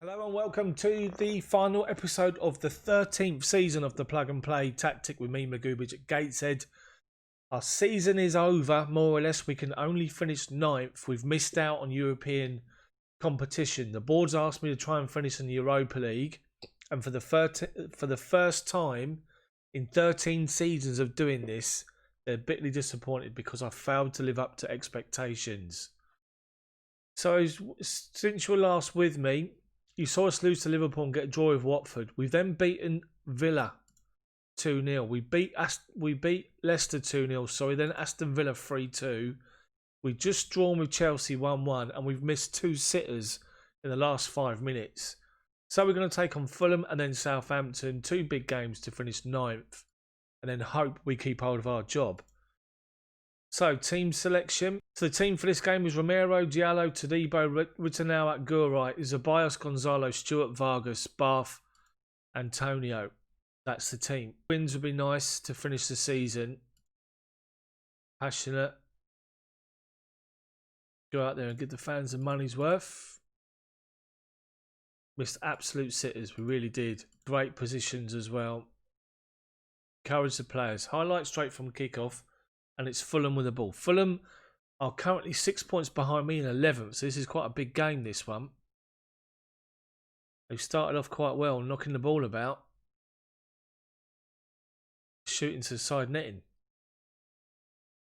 Hello and welcome to the final episode of the 13th season of the Plug and Play Tactic with me, Magoobic at GATESHEAD. Our season is over, more or less. We can only finish 9th. We've missed out on European competition. The board's asked me to try and finish in the Europa League, and for the first time in 13 seasons of doing this, they're bitterly disappointed because I failed to live up to expectations. So since you were last with me, you saw us lose to Liverpool and get a draw with Watford. We've then beaten Villa 2-0. We beat Leicester 2-0. Sorry, then Aston Villa 3-2. We've just drawn with Chelsea 1-1, and we've missed 2 sitters in the last 5 minutes. So we're going to take on Fulham and then Southampton. 2 big games to finish 9th, and then hope we keep hold of our job. So, team selection. So, the team for this game is Romero, Diallo, Todibo, Rittenau, Gurai, Zabios, Gonzalo, Stuart, Vargas, Bath, Antonio. That's the team. Wins would be nice to finish the season. Passionate. Go out there and give the fans the money's worth. Missed absolute sitters. We really did. Great positions as well. Encourage the players. Highlight straight from kickoff. And it's Fulham with the ball. Fulham are currently 6 points behind me in 11th. So this is quite a big game, this one. They've started off quite well, knocking the ball about. Shooting to the side netting.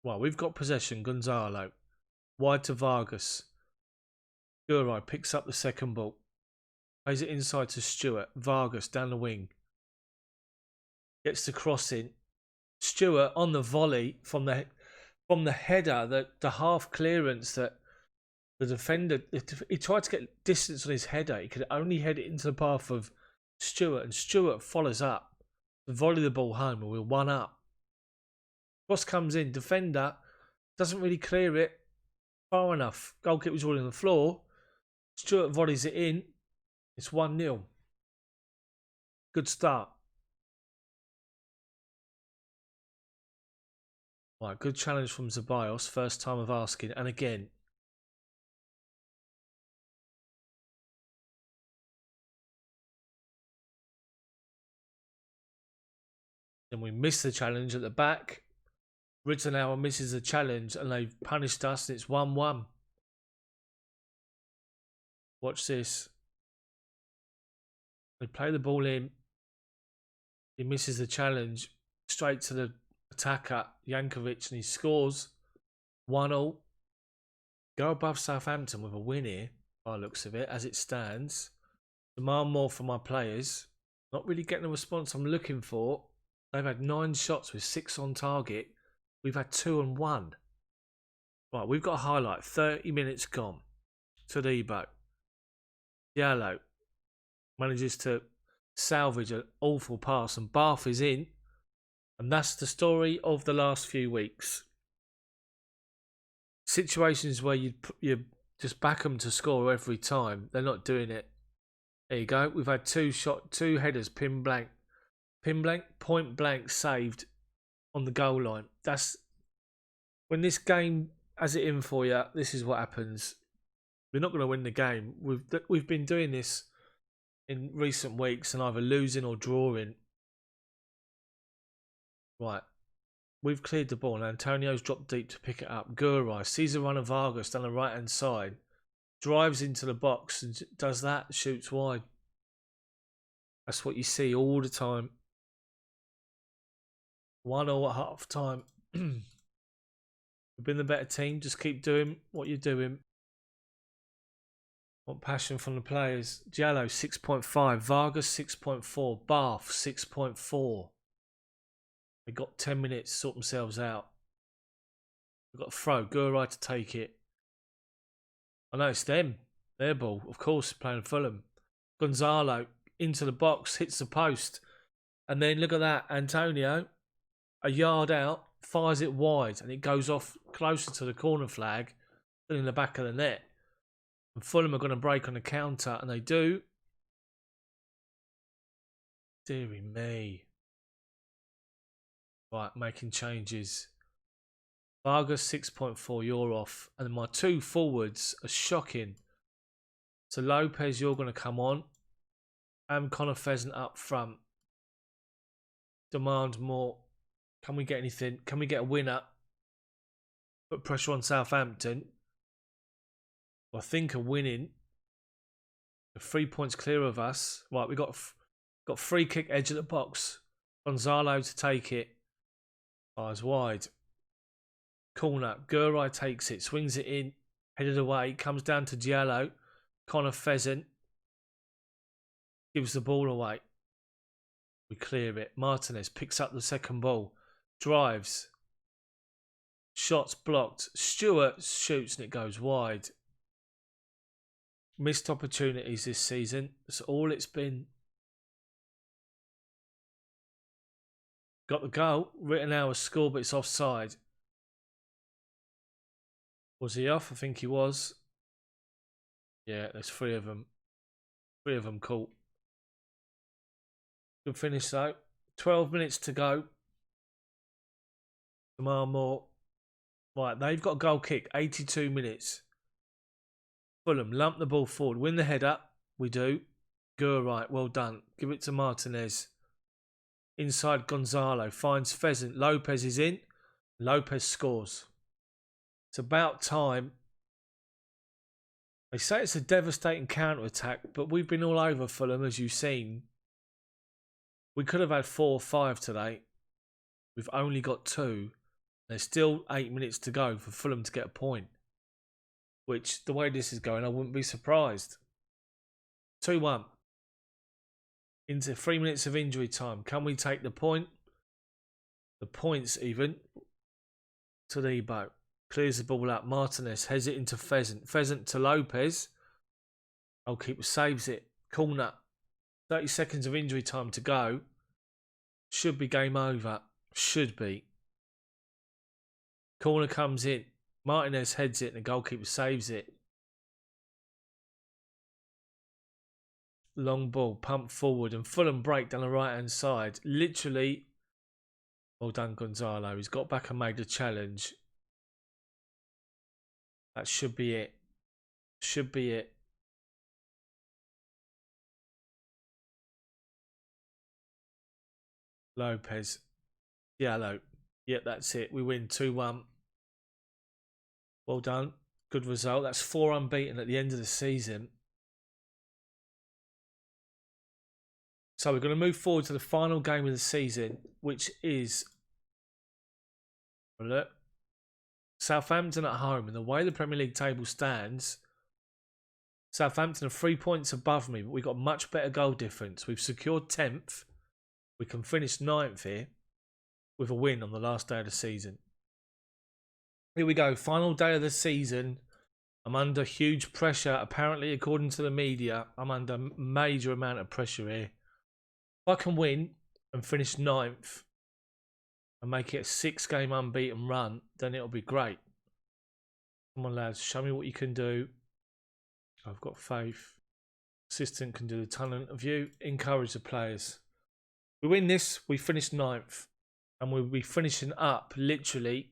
Well, we've got possession. Gonzalo. Wide to Vargas. Gurai picks up the second ball. Plays it inside to Stuart. Vargas down the wing. Gets the cross in. Stuart on the volley from the header, the half clearance that the defender, he tried to get distance on his header. He could only head it into the path of Stuart, and Stuart follows up to volley the ball home, and we're 1 up. Cross comes in, defender doesn't really clear it far enough. Goalkeeper's all on the floor. Stuart volleys it in. It's 1-0. Good start. Right, good challenge from Zabios. First time of asking. And again. Then we miss the challenge at the back. Rittenau misses the challenge and they've punished us. And it's 1-1. Watch this. They play the ball in. He misses the challenge. Straight to the attacker, Jankovic, and he scores 1-0. Go above Southampton with a win here, by the looks of it, as it stands. Demand more from my players. Not really getting the response I'm looking for. They've had 9 shots with 6 on target. We've had 2 and 1. Right, we've got a highlight. 30 minutes gone. Todibo. Diallo manages to salvage an awful pass, and Bath is in. And that's the story of the last few weeks. Situations where you just back them to score every time. They're not doing it. There you go. We've had 2 headers, point blank saved on the goal line. That's when this game has it in for you. This is what happens. We're not going to win the game. We've been doing this in recent weeks and either losing or drawing. Right, we've cleared the ball and Antonio's dropped deep to pick it up. Gurai sees a run of Vargas down the right hand side, drives into the box and does that, shoots wide. That's what you see all the time. 1-0 at half time. We've been the better team, just keep doing what you're doing. Want passion from the players. Diallo 6.5, Vargas 6.4, Bath 6.4. They got 10 minutes to sort themselves out. We've got to throw. Gurai to take it. I know it's them. Their ball, of course, playing Fulham. Gonzalo into the box, hits the post. And then look at that. Antonio, a yard out, fires it wide. And it goes off closer to the corner flag than in the back of the net. And Fulham are going to break on the counter. And they do. Deary me. Right, making changes. Vargas 6.4, you're off. And my 2 forwards are shocking. So Lopez, you're going to come on. And Connor Pheasant up front. Demand more. Can we get anything? Can we get a winner? Put pressure on Southampton. I think a winning. 3 points clear of us. Right, we got free kick edge of the box. Gonzalo to take it. Eyes wide. Corner. Gurai takes it. Swings it in. Headed away. Comes down to Diallo. Connor Pheasant. Gives the ball away. We clear it. Martinez picks up the second ball. Drives. Shots blocked. Stewart shoots and it goes wide. Missed opportunities this season. That's all it's been. Got the goal. Rittenauer scored, but it's offside. Was he off? I think he was. Yeah, there's 3 of them. 3 of them caught. Good finish though. 12 minutes to go. Tomorrow more. Right, they've got a goal kick. 82 minutes. Fulham lump the ball forward. Win the header. We do. Gurai, well done. Give it to Martinez. Inside Gonzalo. Finds Pheasant. Lopez is in. Lopez scores. It's about time. They say it's a devastating counter-attack, but we've been all over Fulham, as you've seen. We could have had 4 or 5 today. We've only got 2. There's still 8 minutes to go for Fulham to get a point. Which, the way this is going, I wouldn't be surprised. 2-1. Into 3 minutes of injury time. Can we take the point? The points even. Todibo clears the ball up. Martinez heads it into Pheasant. Pheasant to Lopez. Goalkeeper saves it. Corner. 30 seconds of injury time to go. Should be game over. Should be. Corner comes in. Martinez heads it and the goalkeeper saves it. Long ball, pump forward, and Fulham break down the right-hand side. Literally, well done Gonzalo. He's got back and made the challenge. That should be it. Should be it. Lopez. Diallo. Yep, that's it. We win 2-1. Well done. Good result. That's 4 unbeaten at the end of the season. So we're going to move forward to the final game of the season, which is Southampton at home. And the way the Premier League table stands, Southampton are 3 points above me, but we've got much better goal difference. We've secured 10th. We can finish 9th here with a win on the last day of the season. Here we go. Final day of the season. I'm under huge pressure. Apparently, according to the media, I'm under major amount of pressure here. If I can win and finish 9th and make it a 6-game unbeaten run, then it'll be great. Come on, lads. Show me what you can do. I've got faith. Assistant can do the talent of you. Encourage the players. We win this, we finish 9th. And we'll be finishing up, literally,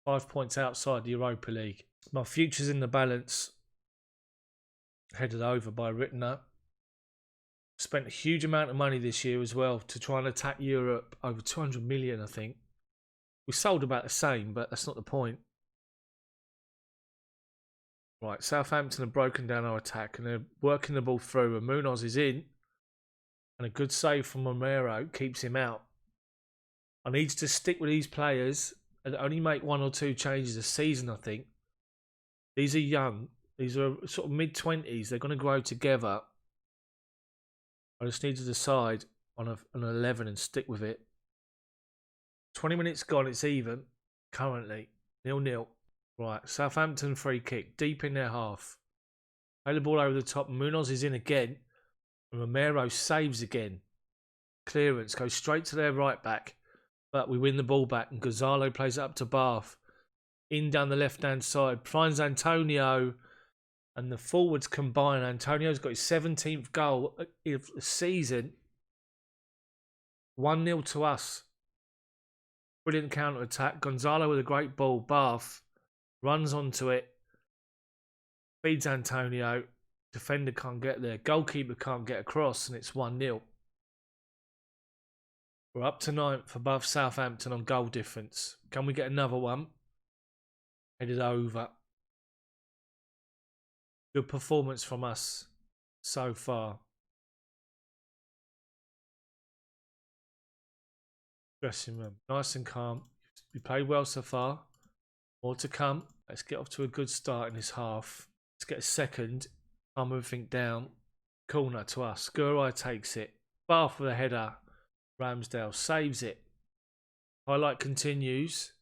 5 points outside the Europa League. My future's in the balance. Headed over by Rittenauer. Spent a huge amount of money this year as well to try and attack Europe. Over 200 million, I think. We sold about the same, but that's not the point. Right, Southampton have broken down our attack and they're working the ball through. And Munoz is in. And a good save from Romero keeps him out. I need to stick with these players and only make 1 or 2 changes a season, I think. These are young. These are sort of mid-20s. They're going to grow together. I just need to decide on an 11 and stick with it. 20 minutes gone. It's even. Currently. 0-0. Right. Southampton free kick. Deep in their half. Play the ball over the top. Munoz is in again. And Romero saves again. Clearance. Goes straight to their right back. But we win the ball back. And Gonzalo plays it up to Bath. In down the left-hand side. Finds Antonio. And the forwards combine. Antonio's got his 17th goal of the season. 1-0 to us. Brilliant counter-attack. Gonzalo with a great ball. Bath runs onto it. Feeds Antonio. Defender can't get there. Goalkeeper can't get across, and it's 1-0. We're up to 9th above Southampton on goal difference. Can we get another one? Headed over. Good performance from us so far. Dressing room. Nice and calm. We played well so far. More to come. Let's get off to a good start in this half. Let's get a second. Calm everything down. Corner to us. Gurai takes it. Bath with a header. Ramsdale saves it. Highlight continues.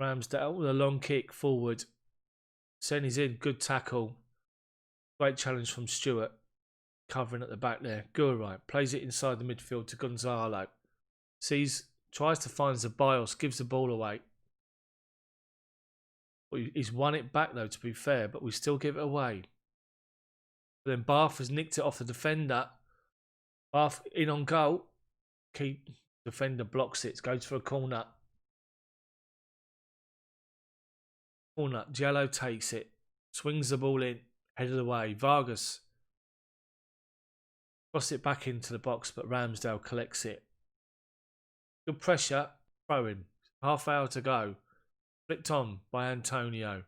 Ramsdale with a long kick forward. Senny's in. Good tackle. Great challenge from Stewart. Covering at the back there. Gurai plays it inside the midfield to Gonzalo. Tries to find Zeballos. Gives the ball away. He's won it back though, to be fair, but we still give it away. But then Bath has nicked it off the defender. Bath in on goal. Defender blocks it. Goes for a corner. Corner. Giallo takes it. Swings the ball in. Head of the way. Vargas. Cross it back into the box, but Ramsdale collects it. Good pressure. Throw in. Half hour to go. Flicked on by Antonio.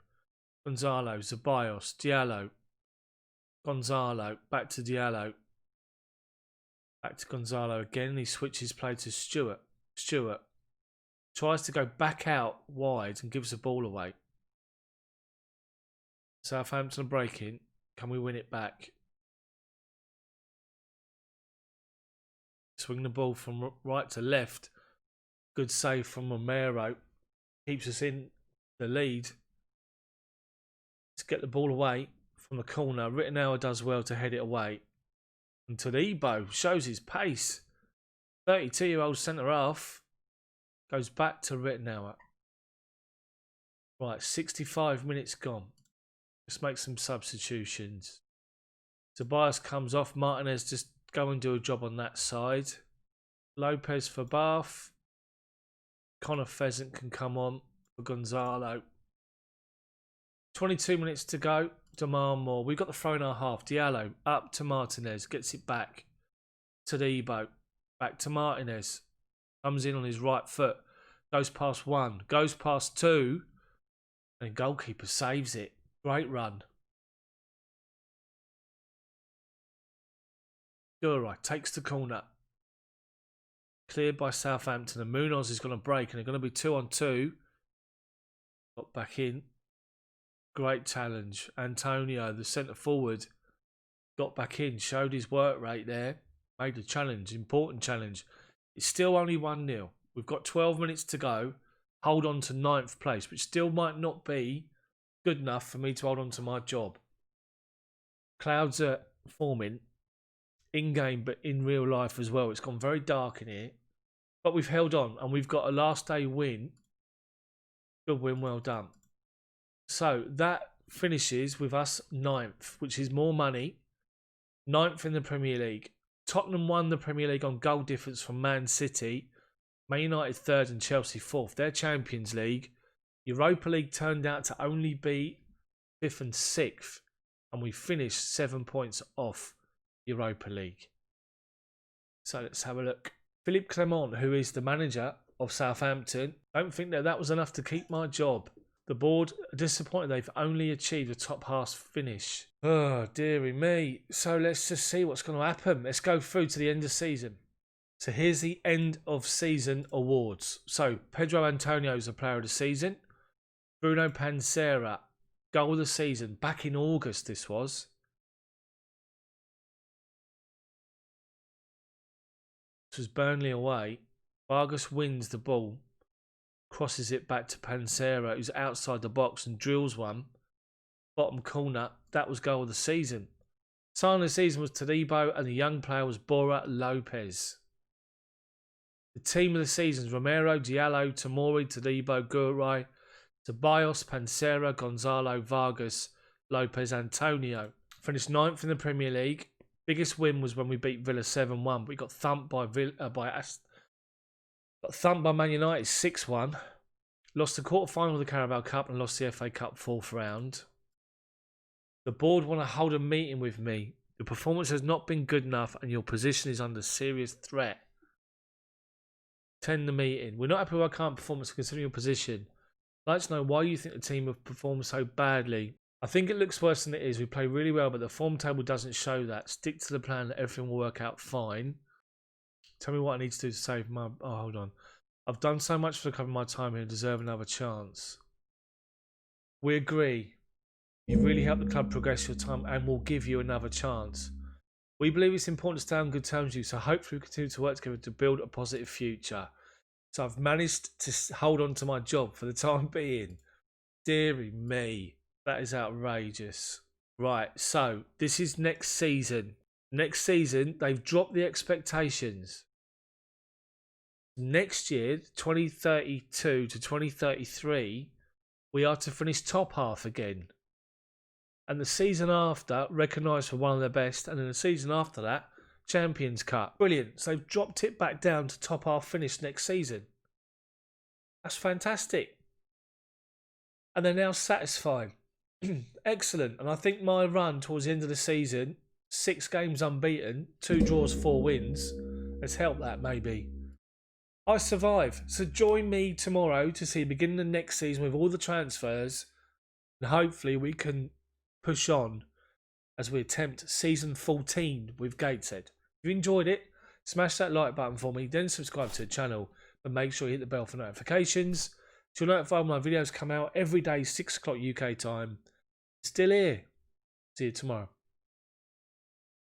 Gonzalo. Zeballos. Diallo. Gonzalo. Back to Diallo. Back to Gonzalo again. He switches play to Stewart. Stewart tries to go back out wide and gives the ball away. Southampton breaking. Can we win it back? Swing the ball from right to left. Good save from Romero. Keeps us in the lead. Let's get the ball away from the corner. Rittenauer does well to head it away. And Todibo shows his pace. 32-year-old centre-half goes back to Rittenauer. Right, 65 minutes gone. Let's make some substitutions. Tobias comes off. Martinez just go and do a job on that side. Lopez for Bath. Connor Pheasant can come on for Gonzalo. 22 minutes to go. Demand more. We've got the throw in our half. Diallo up to Martinez. Gets it back. Todibo. Back to Martinez. Comes in on his right foot. Goes past one. Goes past two. And goalkeeper saves it. Great run. Gurai takes the corner. Cleared by Southampton. And Munoz is going to break. And they're going to be 2-on-2. Got back in. Great challenge. Antonio, the centre forward, got back in. Showed his work rate there. Made a challenge. Important challenge. It's still only 1-0. We've got 12 minutes to go. Hold on to 9th place. Which still might not be good enough for me to hold on to my job. Clouds are forming. In-game, but in real life as well. It's gone very dark in here. But we've held on. And we've got a last day win. Good win, well done. So that finishes with us 9th, which is more money. 9th in the Premier League. Tottenham won the Premier League on goal difference from Man City. Man United 3rd and Chelsea 4th. They're Champions League. Europa League turned out to only be 5th and 6th. And we finished 7 points off Europa League. So let's have a look. Philippe Clement, who is the manager of Southampton, don't think that was enough to keep my job. The board are disappointed they've only achieved a top half finish. Oh, dearie me. So let's just see what's going to happen. Let's go through to the end of season. So here's the end of season awards. So Pedro Antonio is the player of the season. Bruno Pansera, goal of the season. Back in August this was. This was Burnley away. Vargas wins the ball. Crosses it back to Pansera, who's outside the box and drills one. Bottom corner. That was goal of the season. Sign of the season was Todibo and the young player was Bora Lopez. The team of the season is Romero, Diallo, Tomori, Todibo, Gurai, Ceballos, Pansera, Gonzalo, Vargas, Lopez, Antonio. Finished 9th in the Premier League. Biggest win was when we beat Villa 7-1. We got thumped by Man United 6-1. Lost the quarter-final of the Carabao Cup and lost the FA Cup 4th round. The board want to hold a meeting with me. Your performance has not been good enough and your position is under serious threat. Attend the meeting. We're not happy with our current performance considering your position. I'd like to know why you think the team have performed so badly. I think it looks worse than it is. We play really well, but the form table doesn't show that. Stick to the plan that everything will work out fine. Tell me what I need to do to save my... Oh, hold on. I've done so much for the cover of my time here and deserve another chance. We agree. You've really helped the club progress your time and will give you another chance. We believe it's important to stay on good terms with you, so hopefully we continue to work together to build a positive future. So I've managed to hold on to my job for the time being. Deary me. That is outrageous. Right, so this is next season. Next season, they've dropped the expectations. Next year, 2032 to 2033, we are to finish top half again. And the season after, recognised for one of their best. And then the season after that, Champions Cup. Brilliant. So they've dropped it back down to top half finish next season. That's fantastic. And they're now satisfied. Excellent. And I think my run towards the end of the season, 6 games unbeaten, 2 draws, 4 wins, has helped that maybe. I survive. So join me tomorrow to see beginning the next season with all the transfers. And hopefully we can push on as we attempt season 14 with GATESHEAD. If you enjoyed it, smash that like button for me, then subscribe to the channel, but make sure you hit the bell for notifications. So you'll notify when my videos come out every day, 6 o'clock UK time. Still here. See you tomorrow.